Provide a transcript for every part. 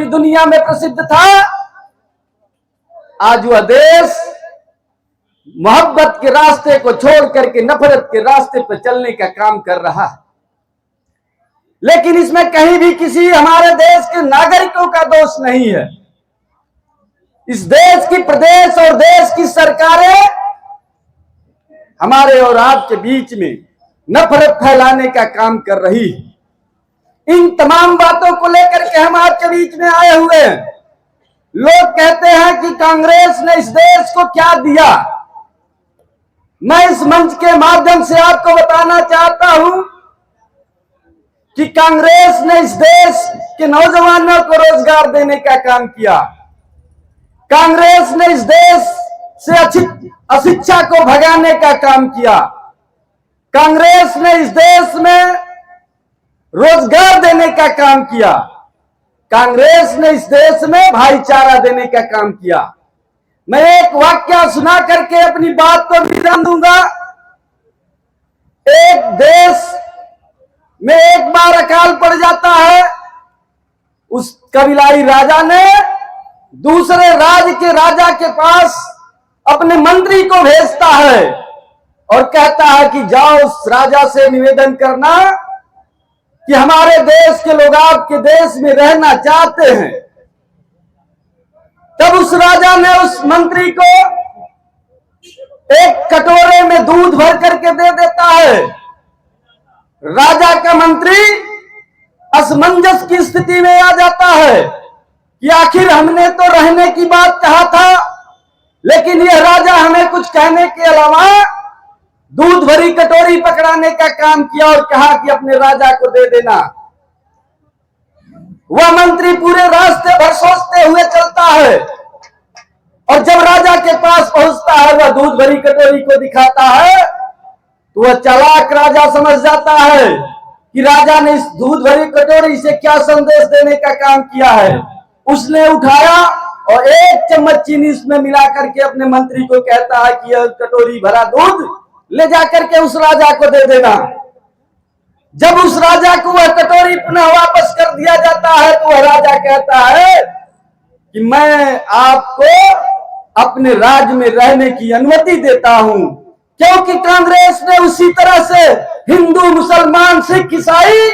पूरी दुनिया में प्रसिद्ध था, आज वह देश मोहब्बत के रास्ते को छोड़ करके नफरत के रास्ते पर चलने का काम कर रहा है। लेकिन इसमें कहीं भी किसी हमारे देश के नागरिकों का दोष नहीं है। इस देश की, प्रदेश और देश की सरकारें हमारे और आपके बीच में नफरत फैलाने का काम कर रही है। इन तमाम बातों को लेकर के हम आपके बीच में आए हुए हैं। लोग कहते हैं कि कांग्रेस ने इस देश को क्या दिया। मैं इस मंच के माध्यम से आपको बताना चाहता हूं कि कांग्रेस ने इस देश के नौजवानों को रोजगार देने का काम किया। कांग्रेस ने इस देश से अशिक्षा को भगाने का काम किया। कांग्रेस ने इस देश में रोजगार देने का काम किया। कांग्रेस ने इस देश में भाईचारा देने का काम किया। मैं एक वाक्य सुना करके अपनी बात को विराम दूंगा। एक देश में एक बार अकाल पड़ जाता है। उस कबीलाई राजा ने दूसरे राज्य के राजा के पास अपने मंत्री को भेजता है और कहता है कि जाओ उस राजा से निवेदन करना कि हमारे देश के लोग आपके देश में रहना चाहते हैं। तब उस राजा ने उस मंत्री को एक कटोरे में दूध भर करके दे देता है। राजा का मंत्री असमंजस की स्थिति में आ जाता है कि आखिर हमने तो रहने की बात कहा था, लेकिन यह राजा हमें कुछ कहने के अलावा दूध भरी कटोरी पकड़ाने का काम किया और कहा कि अपने राजा को दे देना। वह मंत्री पूरे रास्ते भर सोचते हुए चलता है और जब राजा के पास पहुंचता है, वह दूध भरी कटोरी को दिखाता है तो वह चालाक राजा समझ जाता है कि राजा ने इस दूध भरी कटोरी से क्या संदेश देने का काम किया है। उसने उठाया और एक चम्मच चीनी इसमें मिला करके अपने मंत्री को कहता है कि यह कटोरी भरा दूध ले जाकर के उस राजा को दे देना। जब उस राजा को वह कटोरी पुनः वापस कर दिया जाता है तो वह राजा कहता है कि मैं आपको अपने राज्य में रहने की अनुमति देता हूं, क्योंकि कांग्रेस ने उसी तरह से हिंदू, मुसलमान, सिख, ईसाई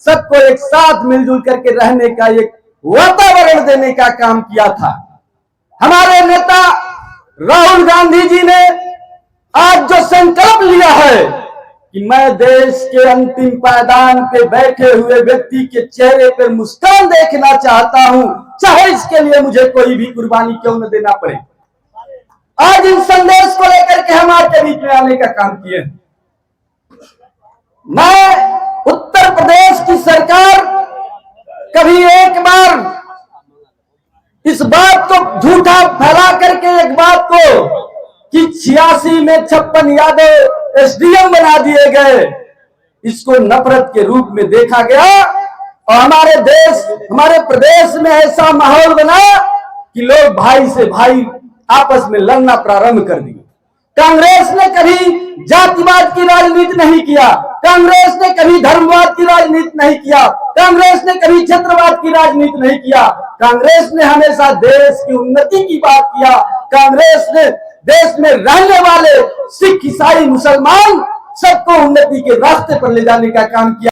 सबको एक साथ मिलजुल करके रहने का एक वातावरण देने का काम किया था। हमारे नेता राहुल गांधी जी ने आज जो संकल्प लिया है कि मैं देश के अंतिम पायदान पे बैठे हुए व्यक्ति के चेहरे पर मुस्कान देखना चाहता हूं, चाहे इसके लिए मुझे कोई भी कुर्बानी क्यों न देना पड़े। आज इन संदेश को लेकर के हम आपके बीच में आने का काम किए। मैं उत्तर प्रदेश की सरकार कभी एक बार इस बात को झूठा फैला करके एक बात को कि 86 में 56 यादव एसडीएम बना दिए गए, इसको नफरत के रूप में देखा गया और हमारे देश, हमारे प्रदेश में ऐसा माहौल बना कि लोग भाई से भाई आपस में लड़ना प्रारंभ कर दिए। कांग्रेस ने कभी जातिवाद की राजनीति नहीं किया। कांग्रेस ने कभी धर्मवाद की राजनीति नहीं किया। कांग्रेस ने कभी क्षेत्रवाद की राजनीति नहीं किया। कांग्रेस ने हमेशा देश की उन्नति की बात किया। कांग्रेस ने देश में रहने वाले सिख, ईसाई, मुसलमान सबको उन्नति के रास्ते पर ले जाने का काम किया।